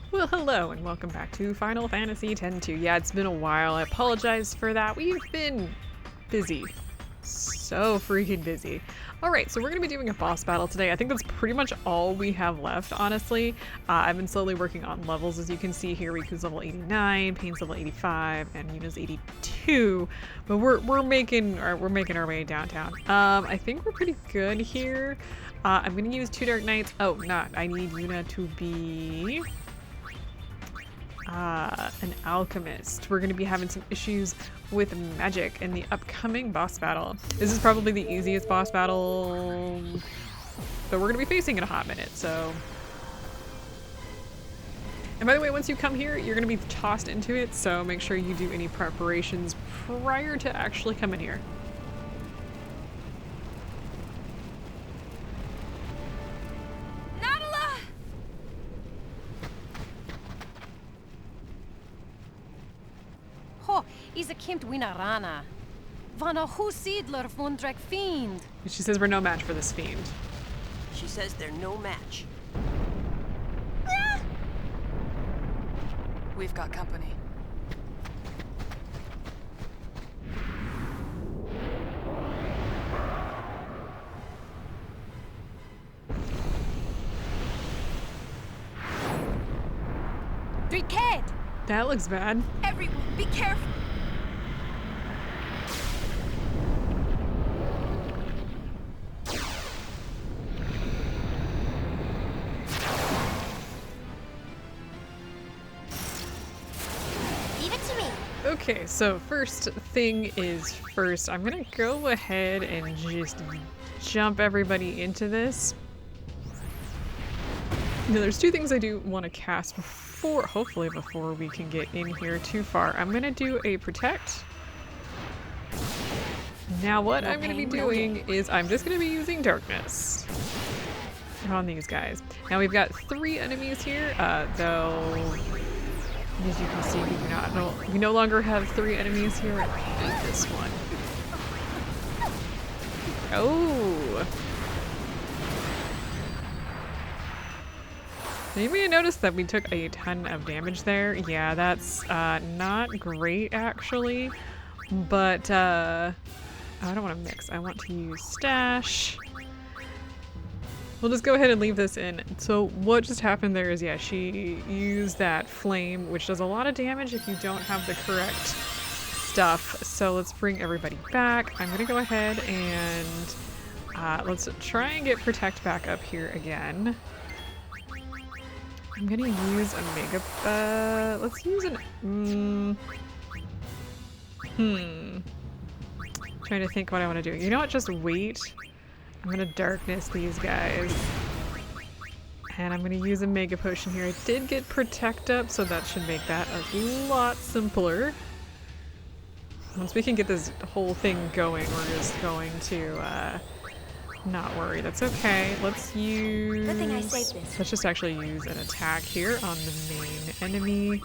Well, hello and welcome back to Final Fantasy X-2. Yeah, it's been a while. I apologize for that. We've been busy. So freaking busy. Alright, so we're going to be doing a boss battle today. I think that's pretty much all we have left, honestly. I've been slowly working on levels, as you can see here. Riku's level 89, Pain's level 85, and Yuna's 82. But we're making our way downtown. I think we're pretty good here. I'm going to use 2 Dark Knights. Oh, not. I need Yuna to be an alchemist. We're going to be having some issues with magic in the upcoming boss battle. This is probably the easiest boss battle that we're going to be facing in a hot minute, so. And by the way, once you come here, you're going to be tossed into it, so make sure you do any preparations prior to actually coming here. Isa kimt winarana. Vana husidler vundrek fiend. She says we're no match for this fiend. She says they're no match. We've got company. Driket! That looks bad. Everyone, be careful! Okay, so first thing is first, I'm gonna go ahead and just jump everybody into this. Now, there's 2 things I do want to cast hopefully before we can get in here too far. I'm gonna do a protect. Now what I'm gonna be doing is I'm just gonna be using darkness on these guys. Now we've got 3 enemies here, though. As you can see, we no longer have 3 enemies here. And this one. Oh! Anybody notice that we took a ton of damage there? Yeah, that's not great actually. But I don't want to mix. I want to use stash. We'll just go ahead and leave this in. So what just happened there is, yeah, she used that flame, which does a lot of damage if you don't have the correct stuff. So let's bring everybody back. I'm gonna go ahead and let's try and get Protect back up here again. I'm gonna use a Mega, let's use an, trying to think what I want to do. You know what, just wait. I'm gonna darkness these guys. And I'm gonna use a Mega Potion here. I did get Protect up, so that should make that a lot simpler. Once we can get this whole thing going, we're just going to not worry. That's okay. Let's use... Good thing I saved this. Let's just actually use an attack here on the main enemy.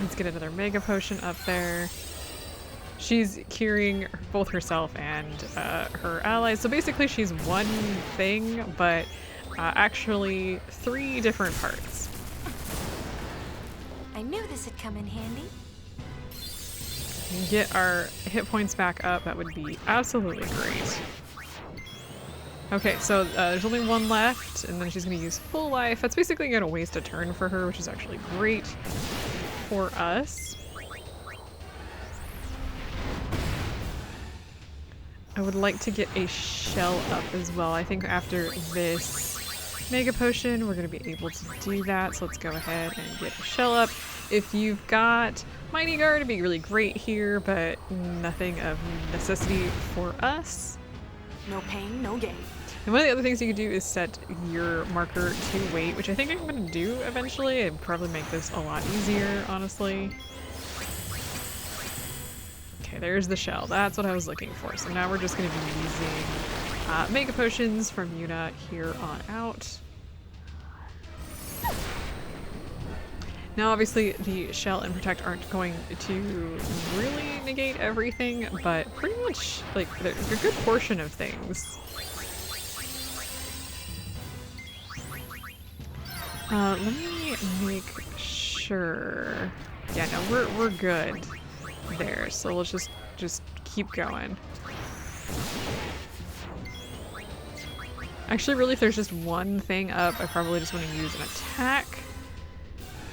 Let's get another Mega Potion up there. She's curing both herself and her allies. So basically she's one thing, but actually 3 different parts. I knew this would come in handy. And get our hit points back up, that would be absolutely great. Okay, so there's only 1 left, and then she's going to use full life. That's basically going to waste a turn for her, which is actually great for us. I would like to get a shell up as well. I think after this Mega Potion, we're going to be able to do that. So let's go ahead and get a shell up. If you've got Mighty Guard, it'd be really great here, but nothing of necessity for us. No pain, no gain. And one of the other things you could do is set your marker to wait, which I think I'm going to do eventually. It'd probably make this a lot easier, honestly. Okay, there's the shell. That's what I was looking for. So now we're just going to be using Mega Potions from Yuna here on out. Now obviously the shell and protect aren't going to really negate everything, but pretty much like they're a good portion of things. Let me make sure. Yeah, no, we're good there. So let's just keep going. Actually, really, if there's just one thing up, I probably just want to use an attack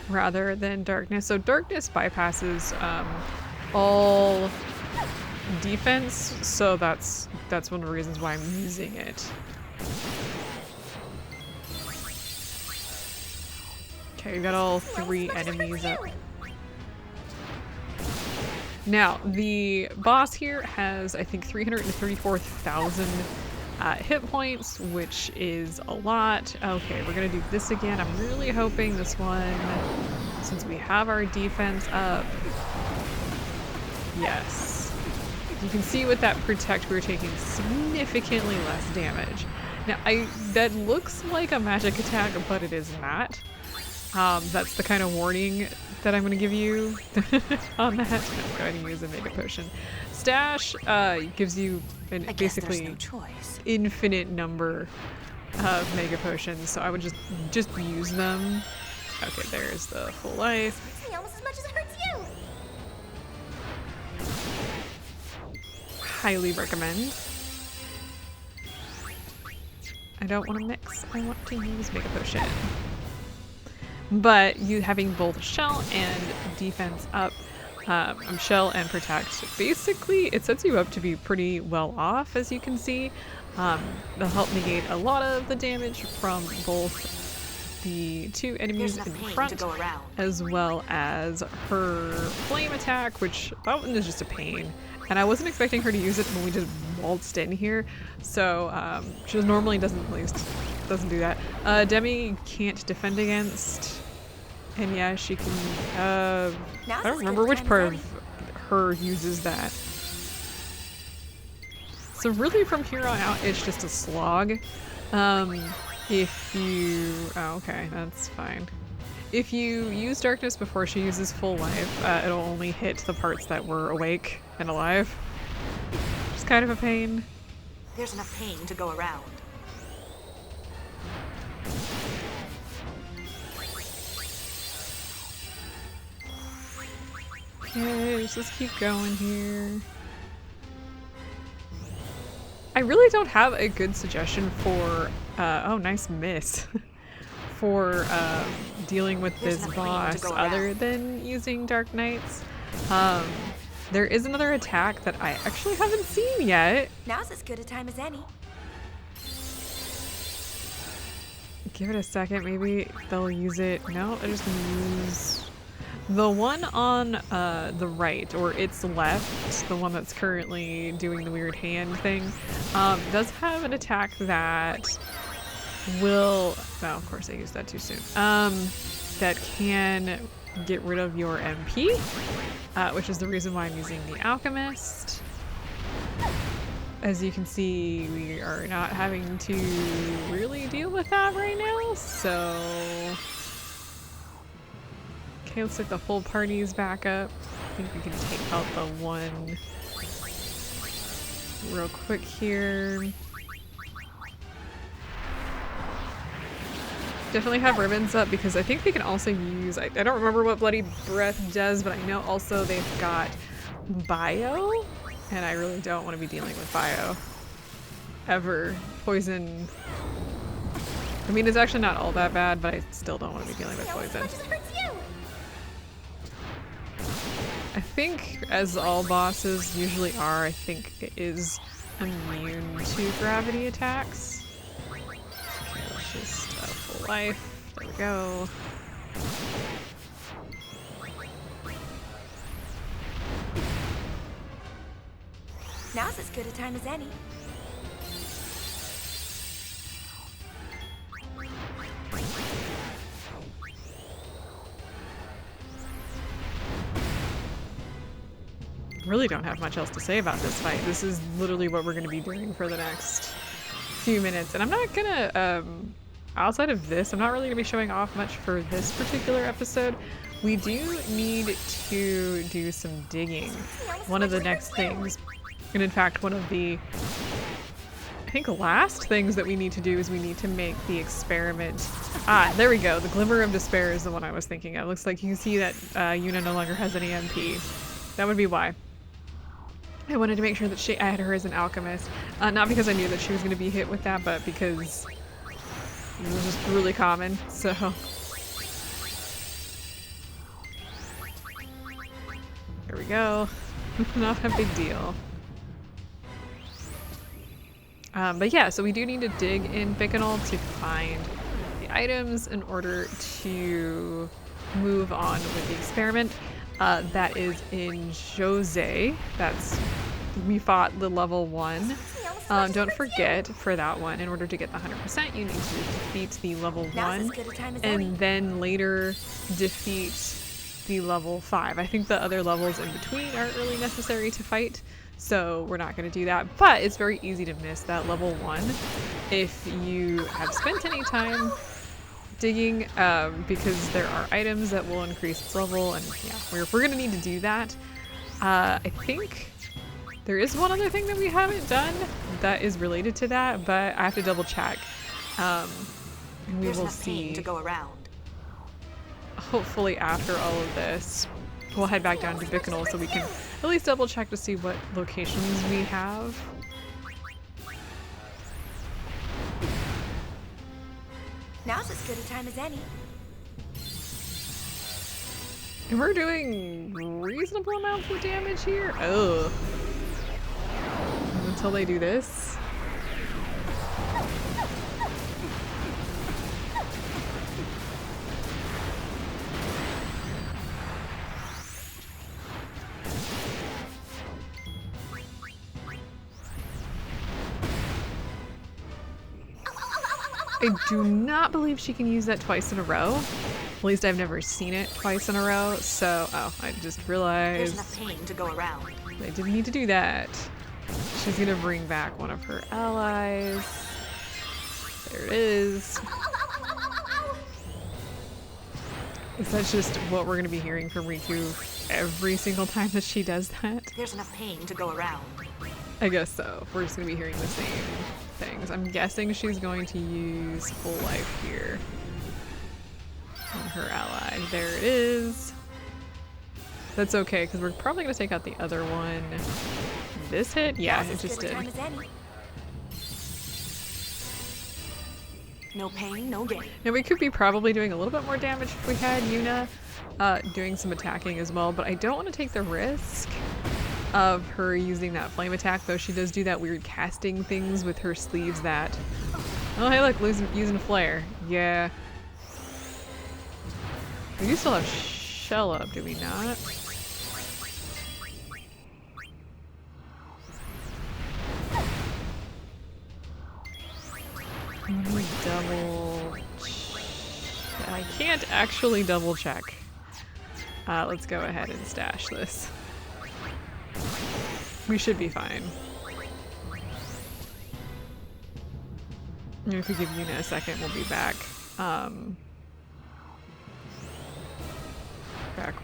rather than darkness. So darkness bypasses all defense, so that's one of the reasons why I'm using it. Okay, we got all 3 enemies up. Now, the boss here has, I think, 334,000 hit points, which is a lot. Okay, we're gonna do this again. I'm really hoping this one, since we have our defense up. Yes. You can see with that protect, we're taking significantly less damage. Now, that looks like a magic attack, but it is not. That's the kind of warning that I'm going to give you on that. I'm going to use a Mega Potion. Stash gives you basically no choice. infinite number of Mega Potions, so I would just use them. Okay, there's the full life. Hurts me almost as much as it hurts you. Highly recommend. I don't want to mix. I want to use Mega Potion. But you having both shell and defense up, shell and protect, basically it sets you up to be pretty well off, as you can see. They'll help negate a lot of the damage from both the 2 enemies in front, as well as her flame attack, which that one is just a pain. And I wasn't expecting her to use it when we just waltzed in here, so she normally doesn't do that. Demi can't defend against, and yeah, she can, I don't remember which part of her uses that. So really from here on out, it's just a slog. If you, oh, okay, that's fine. If you use darkness before she uses full life, it'll only hit the parts that were awake and alive. Which is kind of a pain. There's enough pain to go around. Okay, let's just keep going here. I really don't have a good suggestion for, oh, nice miss, for dealing with this boss other than using Dark Knights. There is another attack that I actually haven't seen yet. Now's as good a time as any. Give it a second, maybe they'll use it. No, they're just gonna use the one on the right, or its left, the one that's currently doing the weird hand thing, does have an attack that will, oh, of course I used that too soon, that can get rid of your MP, which is the reason why I'm using the Alchemist. As you can see, we are not having to really deal with that right now, so... Okay, looks like the whole party is back up. I think we can take out the one real quick here. Definitely have ribbons up because I think they can also use, I don't remember what Bloody Breath does, but I know also they've got bio, and I really don't want to be dealing with bio ever. Poison, I mean, it's actually not all that bad, but I still don't want to be dealing with poison. I think, as all bosses usually are, I think it is immune to gravity attacks. Okay, let's just full life. There we go. Now's as good a time as any. Really don't have much else to say about this fight. This is literally what we're going to be doing for the next few minutes. And I'm not gonna, outside of this, I'm not really going to be showing off much for this particular episode. We do need to do some digging. One of the next things, and in fact one of the I think last things that we need to do is we need to make the experiment. Ah, there we go. The Glimmer of Despair is the one I was thinking of. Looks like you can see that Yuna no longer has any MP. That would be why. I wanted to make sure that I had her as an alchemist. Not because I knew that she was going to be hit with that, but because it was just really common, so. There we go. Not a big deal. But yeah, so we do need to dig in Bikanel to find the items in order to move on with the experiment. That is in Jose. We fought the level 1. Don't forget, for that one, in order to get the 100%, you need to defeat the level 1 and then later defeat the level 5. I think the other levels in between aren't really necessary to fight, so we're not going to do that. But it's very easy to miss that level 1 if you have spent any time digging, because there are items that will increase its level, and yeah, we're going to need to do that. I think there is one other thing that we haven't done that is related to that, but I have to double check. And we will see. To go around. Hopefully after all of this, we'll head back down to Bikanel so we can at least double check to see what locations we have. Now's as good a time as any. And we're doing reasonable amounts of damage here. Oh. Until they do this. I do not believe she can use that twice in a row. At least I've never seen it twice in a row, so I just realized there's enough pain to go around. I didn't need to do that. She's gonna bring back one of her allies. There it is. Is that just what we're gonna be hearing from Riku every single time that she does that? There's enough pain to go around. I guess so. We're just gonna be hearing the same things. I'm guessing she's going to use full life here on her ally. There it is. That's okay, because we're probably gonna take out the other one. This hit? Yeah, it just did. No pain, no gain. Now we could be probably doing a little bit more damage if we had Yuna doing some attacking as well, but I don't want to take the risk of her using that flame attack, though she does do that weird casting things with her sleeves that... Oh, hey look, using flare. Yeah. We do still have shell up, do we not? Let me double... I can't actually double check. Let's go ahead and stash this. We should be fine. And if we give Yuna a second, we'll be back. Back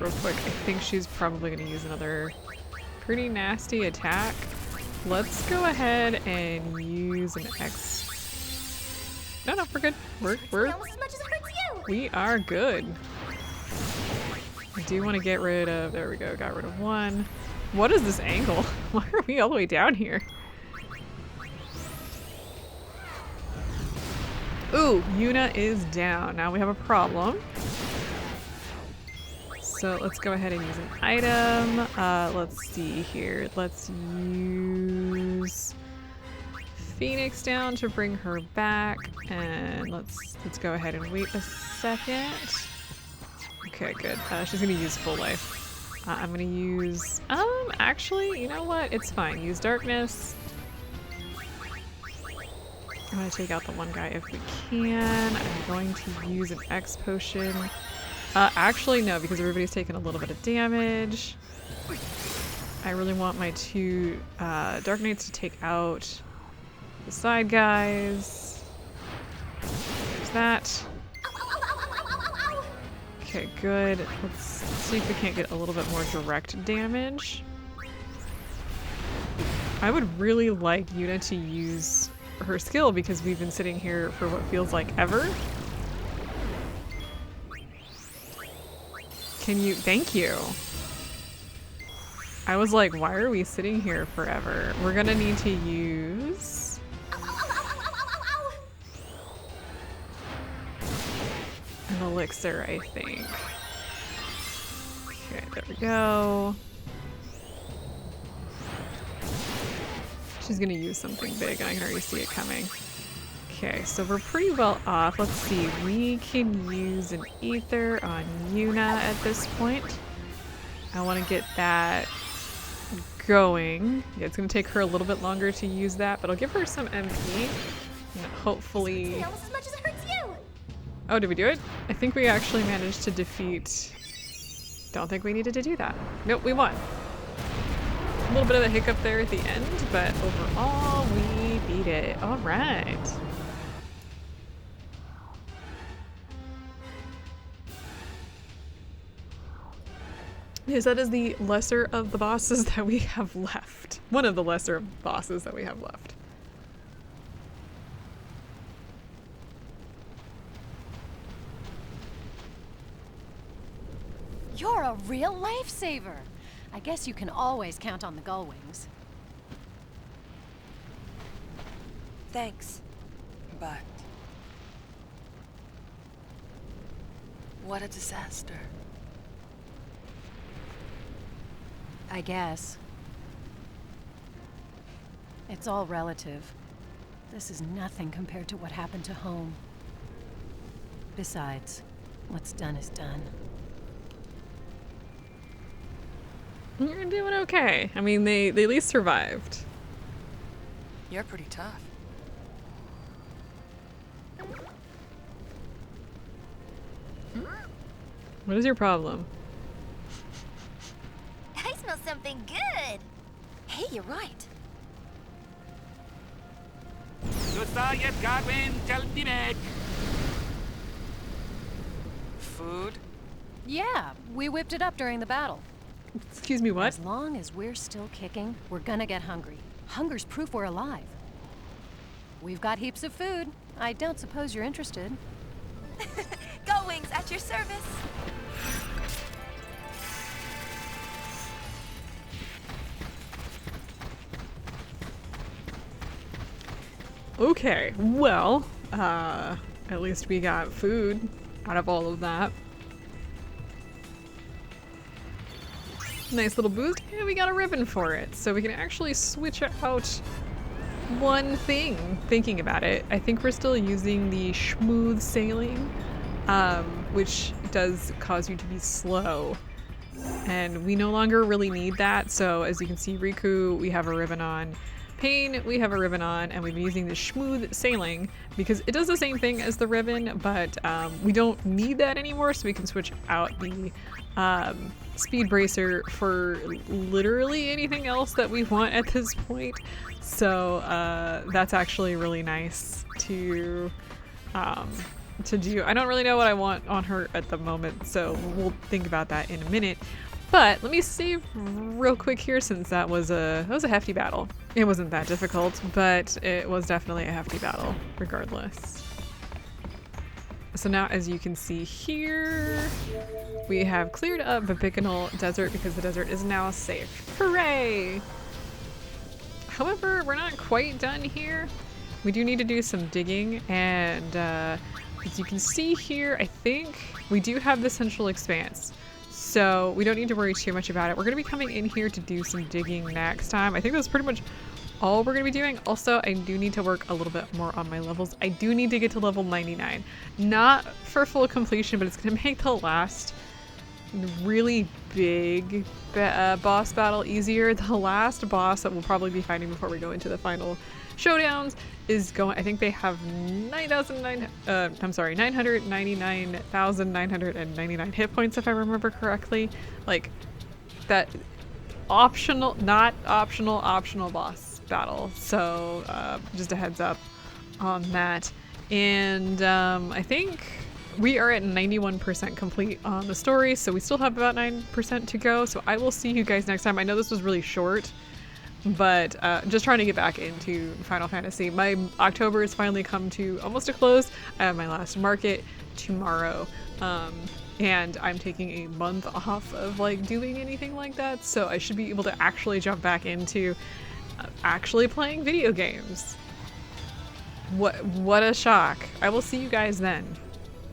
real quick. I think she's probably going to use another pretty nasty attack. Let's go ahead and use an X. No, we're good. We are good. I do want to get rid of, there we go, got rid of one. What is this angle? Why are we all the way down here? Ooh, Yuna is down. Now we have a problem. So let's go ahead and use an item. Let's see here. Let's use Phoenix down to bring her back. And let's go ahead and wait a second. Okay, good. She's gonna use full life. I'm gonna use, actually, you know what? It's fine. Use darkness. I'm gonna take out the one guy if we can. I'm going to use an X potion. Actually, no, because everybody's taken a little bit of damage. I really want my two Dark Knights to take out the side guys. There's that. Okay, good. Let's see if we can't get a little bit more direct damage. I would really like Yuna to use her skill because we've been sitting here for what feels like ever. Can you? Thank you. I was like, why are we sitting here forever? We're gonna need to use... an elixir, I think. Okay, there we go. She's gonna use something big, and I can already see it coming. Okay, so we're pretty well off. Let's see, we can use an ether on Yuna at this point. I want to get that going. Yeah, it's gonna take her a little bit longer to use that, but I'll give her some MP. And hopefully... Almost as much as it hurts you. Oh, did we do it? I think we actually managed to defeat... Don't think we needed to do that. Nope, we won. A little bit of a hiccup there at the end, but overall, we beat it. All right. Yes, that is the lesser of the bosses that we have left. One of the lesser bosses that we have left. You're a real lifesaver. I guess you can always count on the Gullwings. Thanks, but... what a disaster. I guess. It's all relative. This is nothing compared to what happened to home. Besides, what's done is done. You're doing okay. I mean, they at least survived. You're pretty tough. What is your problem? I smell something good. Hey, you're right. Food? Yeah, we whipped it up during the battle. Excuse me, what? As long as we're still kicking, we're gonna get hungry. Hunger's proof we're alive. We've got heaps of food. I don't suppose you're interested. Gullwings at your service. Okay, well, at least we got food out of all of that. Nice little boost, and we got a ribbon for it, so we can actually switch out one thing. Thinking about it, I think we're still using the smooth sailing, which does cause you to be slow, and we no longer really need that. So as you can see, Riku, we have a ribbon on. Pain, we have a ribbon on, and we've been using the smooth sailing because it does the same thing as the ribbon, but we don't need that anymore, so we can switch out the speed bracer for literally anything else that we want at this point. So that's actually really nice to do. I don't really know what I want on her at the moment, so we'll think about that in a minute. But let me save real quick here, since that was a hefty battle. It wasn't that difficult, but it was definitely a hefty battle regardless. So now, as you can see here, we have cleared up the Bikanel desert because the desert is now safe. Hooray! However, we're not quite done here. We do need to do some digging, and as you can see here, I think we do have the Central Expanse. So we don't need to worry too much about it. We're going to be coming in here to do some digging next time. I think that's pretty much all we're going to be doing. Also, I do need to work a little bit more on my levels. I do need to get to level 99. Not for full completion, but it's going to make the last really big boss battle easier. The last boss that we'll probably be fighting before we go into the final showdowns is going, I think they have 999,999 hit points, if I remember correctly. Like that optional, not optional, optional boss battle. So just a heads up on that. And I think we are at 91% complete on the story, so we still have about 9% to go. So I will see you guys next time. I know this was really short, but just trying to get back into Final Fantasy. My October has finally come to almost a close. I have my last market tomorrow, and I'm taking a month off of like doing anything like that, so I should be able to actually jump back into actually playing video games. What a shock. I will see you guys then.